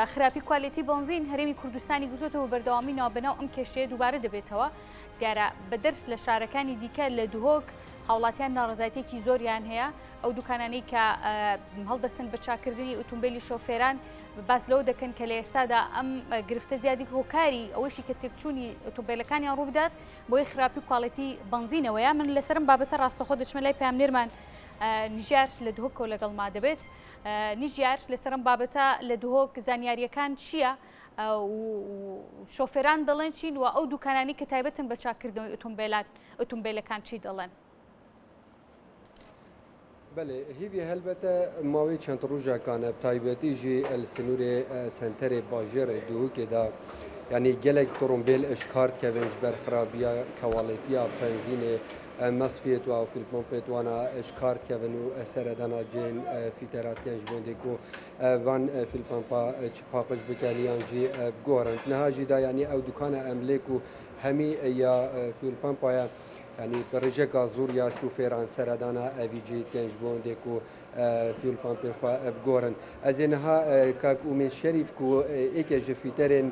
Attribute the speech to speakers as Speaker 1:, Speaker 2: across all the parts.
Speaker 1: خراپی کوالیتی بنزین هەرێمی کوردستانی گرتوتەوە بەردەوامی ناوبەناو ئەم کێشەیە دووبارە دەبێتەوە دیارە بەدەر لە شارەکانی دیکە لە دوهۆک هاوڵاتیان ناڕزایەتێکی زۆریان هەیە ئەو دوکانانەی کە هەڵدەستن بە چاکردنی ئۆتۆمبیلی شۆفێران باس لەوە دەکەن کە لە ئێستادا ئەم گرفتە زیادی هۆکاری ئەوەشی کە تێکچوونی ئۆتۆمبیلەکانیان ڕوو بدات بۆی خراپی کواڵەتی بنزینەوەیە من لەسەرم بابەتە ڕاستەخۆ دەچمە لای پامنێرمان نژار لە دوهۆکەوە لەگەڵما دەبێت نژار لەسەرم بابەتە لە دوهۆک زانیاریەکان چییە شۆفێران دەڵێن چین و ئەو دوکانانی کە تایبەتن بە چاکردنەوەی ئۆتۆمبیلەکان چی دەڵێن
Speaker 2: بله هیوی هلبته ماوی چند روزا کانه تایبەتی جی السنور سنتر باجر دو که دا یعنی گلک ترومبیل اشکارت که ونج بر خرابیا کوالیتیا بنزین مصفیت و فیلپمپت وانا اشکارت که ونو سردانا جین فیترات کنج بونده کو وان فیلپمپا چپاقش بکنیان جی گورند نه جی دا یعنی او دکان املیکو همی یا فیلپمپا يعني برجك زوريا شوفيران سردانا افيجي كنج بونديكو فيول بامبين خوا بغورن ازينها كاك امي شريف كو ايكج فيترين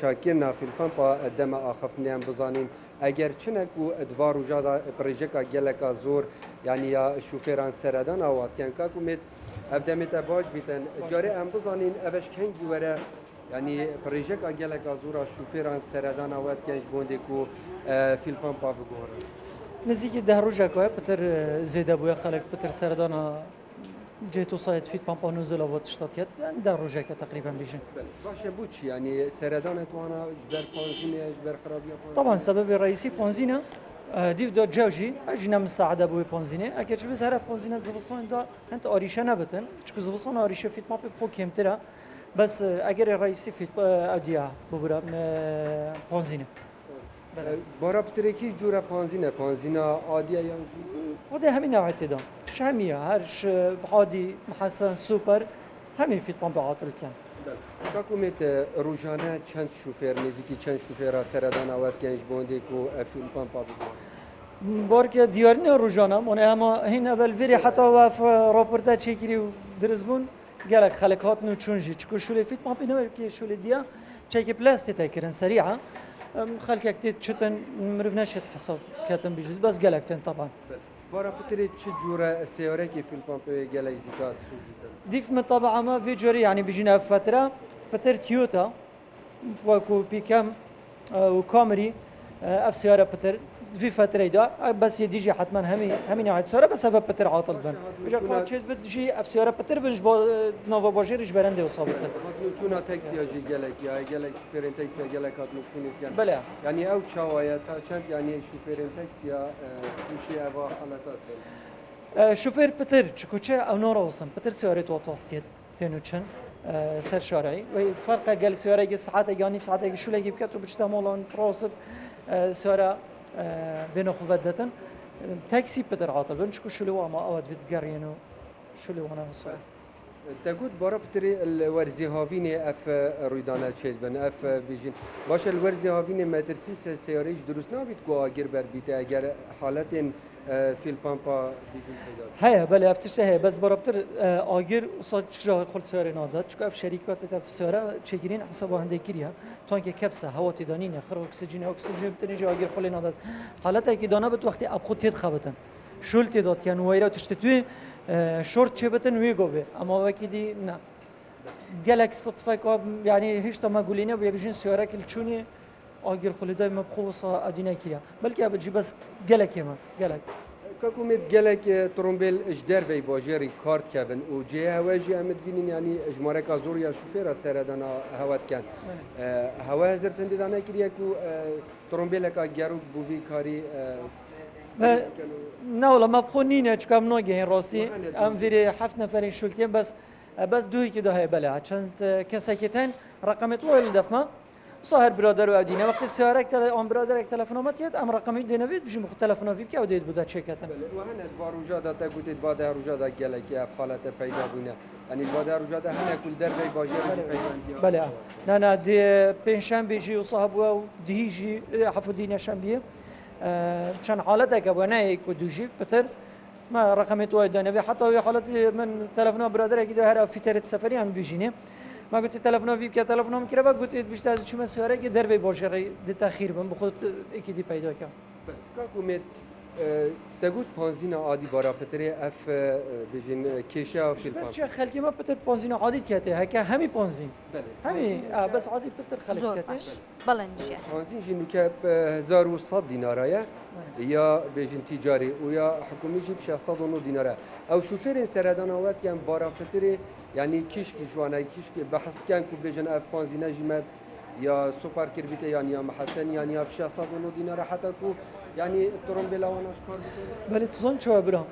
Speaker 2: چاكيرنا فيول بامبا دم اخف نيام بزانين اگر چنكو ادوار وجادا برجكا جلكا زور يعني يا شوفيران سردانا وات كان كاك امي ابدمت باج بيتن جاري ام بزانين افش كنجي ورا يعني بريجك أجلك أزورا شوفيران سردان أوقات كنج بونديكو فيلبان بابغور
Speaker 3: نزيك ده رجع كوي بتر زيادة بويا خلق بتر سردانا جيتو صايد فيت بامبا نزل أوقات اشتاتيات ده رجع تقريبا بيجن
Speaker 2: باش بوتش يعني سردان توانا جبر بنزينة جبر خرابية
Speaker 3: طبعا سبب الرئيسي بنزينة ديف دو جوجي أجينا مساعدة بوي بنزينة أكيد شو بتعرف بنزينة زفصان ده أنت أريشة نبتن شكو زفصان أريشة فيت بامبا بخو كم ترى بس اگر الرئيسي في اوديا ببرا بنزينه
Speaker 2: بارا بتركيش جورا بنزينه عاديه يعني
Speaker 3: وده همين نوع اعتدام شاميه هرش عادي محسن سوبر همين في طنبع عاطلتين
Speaker 2: حکومت روزانه چند شوفر نزدیکی چند شوفر سردان اوت کنج بوندی کو فیلم پامپا
Speaker 3: بارك ديارنا روزانه من اما هنا بالفيري حتى وف رابورتا تشيكري درزبون قالك خلقات نو تشونجي تشكو شو اللي فيت ما بينو كي شو اللي ديا تشيك بلاستي تاكرن سريعه خلقك تشتن مرفناش تحسب كاتم بيجي بس قالك تن طبعا
Speaker 2: بارا بتري تشجورة السيارة كيف البامب قالك زكاة
Speaker 3: ديف من طبعا ما في جوري يعني بيجينا فتره بتر تويوتا وكو بيكام وكامري اف سياره بتر في فترة دا بس يديجي حتما همي نوع سيارة بس هذا بتر عاطل بن بيجا قلت شد بتجي اف سيارة بتر بنج نوفا باجيرش برنده وصابته
Speaker 2: شونا تاكسي اجي قالك شوفيرين تاكسي قالك هاتنو شنو
Speaker 3: بلا
Speaker 2: يعني او شوايه تا يعني شوفيرين تاكسي وشي ابا حالات
Speaker 3: شوفير بتر شكوتشا او نورا وصن بتر سيارة وطاستيت تنوتشن سر شارعي وفرق قال سيارة ساعات يعني ساعات شو لاقي بكتو بتشتا مولان بروست سيارة بين خوفدتن تاكسي بتر عاطل بنشكو شو لو ما اود فيت قرينو شو لو انا وصل
Speaker 2: تقول برا بتري الورزي هافيني اف رويدانا تشيل بن اف بيجين باش الورزي هافيني ما ترسيس سياريش دروس نابيت كو اجر بربيت اگر حالات في البامبا
Speaker 3: هيا بلا افتش هي بس برا بتر اجر وصل شجار خل سياري نادات شكو اف شركات تف سياره تشيرين حسابها هندي كريا تانك كبسه هوا تدانين خر اكسجين بتنجي اجر خل نادات حالتها كي دانا بت وقت اب خود تيت خبتن شلت دات كان ويرا تشتتوي شورت شبتن ويجوبي اما وكيدي نا جالك صدفه يعني هيش تما قولينا بيجين سياره كلشوني اجر خل دايما بخوصه ادينا كيا بلكي بتجي بس جالك يما جالك
Speaker 2: كاكوميت جالك ترومبيل اجدار بي باجيري كارت كابن وجي هواجي امد بينين يعني اجمارك ازوريا شوفيرا سردانا هوات كان هوا هزرتن دانا كرياكو ترومبيلك اجاروك بوفي كاري
Speaker 3: لا ما بخونينا كم نوجه راسي ام فيري حفنا فرين شلتين بس دوي كده هي بلا عشان كساكتين رقمت وين دفما صاهر برادر وادينا وقت السيارة ام برادر تلفونات يد ام رقمي دينافيت بيجي مخ تلفونات في كي وديت بدا تشيكاتن
Speaker 2: وهنا باروجادا تاكوت بادا روجادا جالك يا حالات پیدا بونا يعني بادا روجادا هنا كل دربي باجر پیدا
Speaker 3: بلا نا دي بنشان بيجي وصاحب ديجي حفو دينا شنبيه شان حالتك وانا يكو دوجي بتر ما رقمي تو دينافي حتى حالتي من تلفون برادر كده هرا في ترت سفري هم بيجيني ما قلت تلفنا في بك تلفنا مكره بقى قلت بيش تاز شو مسيرة كي دربي باشر تأخير بم بخود اكيد پیدا کم
Speaker 2: کاکومت تگوت پانزینا عادی بارا پتری اف بجین کیشا فیلم
Speaker 3: چه خلقی ما پتر پانزین عادی کته هکه همی پانزین
Speaker 2: بله
Speaker 3: همی بس عادی پتر خلق
Speaker 1: زۆر
Speaker 3: کته
Speaker 1: باش بەڵێ نژێر
Speaker 2: پانزین جی نوکه 1100 دینارایه یا بجین تجاری و یا حکومی جی بشه 109 دیناره او شوفرین سردان آوت کن بارا پتری یعنی کیش کیشوانه کیش بحث کن کو بجین اف پانزینه جیمه یا سوپر کربیته یعنی یا محسن یعنی یا بشه 109 دیناره حتی کو یعنی ترمبیل آوانش کار بکنه
Speaker 3: بله تزن چه برام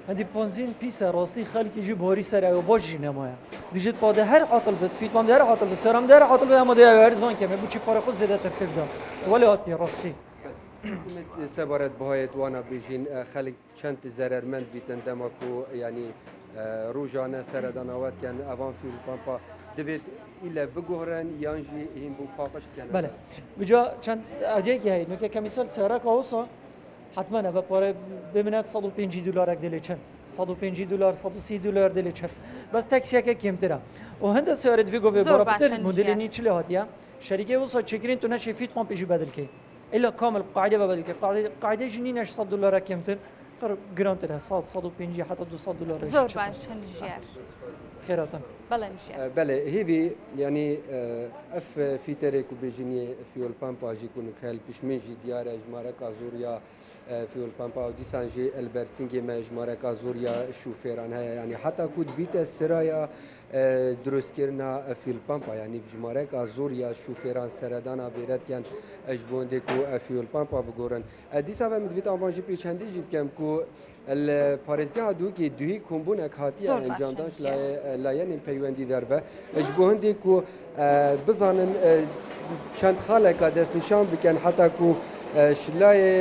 Speaker 3: هندی پانزین پیسه راستی خلقی جی باری سر او باش جنمایا بیشتر پاده هر عاطل بد فیت من در عاطل بسرم در عاطل بد اما در هر زان کمه بچی پاره خود زده ترتیب دام ولی آتی راستی
Speaker 2: سبارت بهایت وانا بیجین خلق چند ضررمند بیتن دماکو یعنی روزانه سردان آوت کن اوان فیل پامپا دوید ایله بگوهرن یانجی این بو پاپش کنن
Speaker 3: بله بجا چند عادی که هی نوکه کمیسال سرک آوسا حتما نه و پاره ببیند 150 دلار اک دلی چن 150 دلار 130 دلار دلی چن بس تاکسی که کمتره و هنده سیارت ویگو به
Speaker 1: زور
Speaker 3: برابر
Speaker 1: باشن
Speaker 3: مدل
Speaker 1: جیان.
Speaker 3: نیچلی هاتیا شرکه وسا چکرین تو نشی فیت پامپ بدل کی الا کامل قاعده بدل کی قاعده جنینش 100 دلار کمتر قرار گرانتر 100 150 حتی 200 دلار
Speaker 1: زۆر باش نژێر
Speaker 3: خیراتن
Speaker 1: بەڵێ نژێر
Speaker 2: بله هیوی یعنی اف فیتره کو بیجینی فیول پامپا جی کنو کل پیشمنجی دیاره اجماره کازوریا فیول پامپا و دیسانجی البرسینگی ما اجماره کازوریا شوفران ها یعنی حتی کود بیت سرایا درست کرنا فیول پامپا یعنی اجماره کازوریا شوفران سردانا بیرت کن اجبونده کو فیول پامپا بگورن دیسا و مدویت آبانجی پیچندی جیب کم کو الپارێزگا دووکی دوی کۆمبوونێک هاتیە
Speaker 1: زۆر
Speaker 2: ئەنجامداش
Speaker 1: باشە
Speaker 2: لایەنین پەیوەندی دەربە ئەجبوهندێک و بزانن چەند خاڵێکە دەستنیشان بکەن حتا و شلایە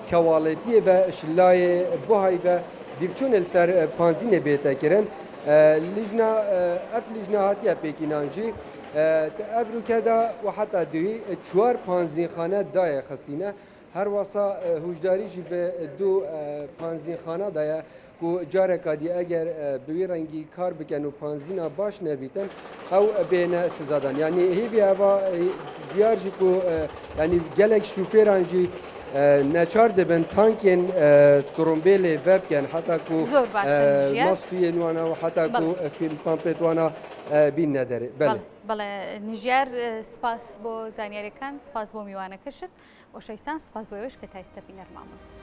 Speaker 2: کەواڵەتیە بە شلایە بۆهای بە دیفچوون سەر پانزینە بێتەکردن لیژنا ئەف لیژنا هاتیە پێکینانجی ئەبروکەدا و حتا دوی چوار پانزینخانە دایە خستینە هر واسا هوشداری جی به دو پانزین خانه دایا کو جارکا دی اگر بوی رنگی کار بکن و پانزینا باش نبیتن او بین سزادان یعنی هی بی هوا دیار جی کو یعنی گلک شوفیران جی نچار دبن تانکین ترومبیل وب کن حتی کو
Speaker 1: زۆر باشە نژێر
Speaker 2: مصفی نوانا و حتی کو فیل پامپت وانا بین نداره بله
Speaker 1: بەڵێ نژێر سپاس بۆ زانیاریەکان سپاس بۆ میوانەکەشت بۆ شەیسان سپاس بۆ ئێوەش کە تا ئێستا بینەرمامون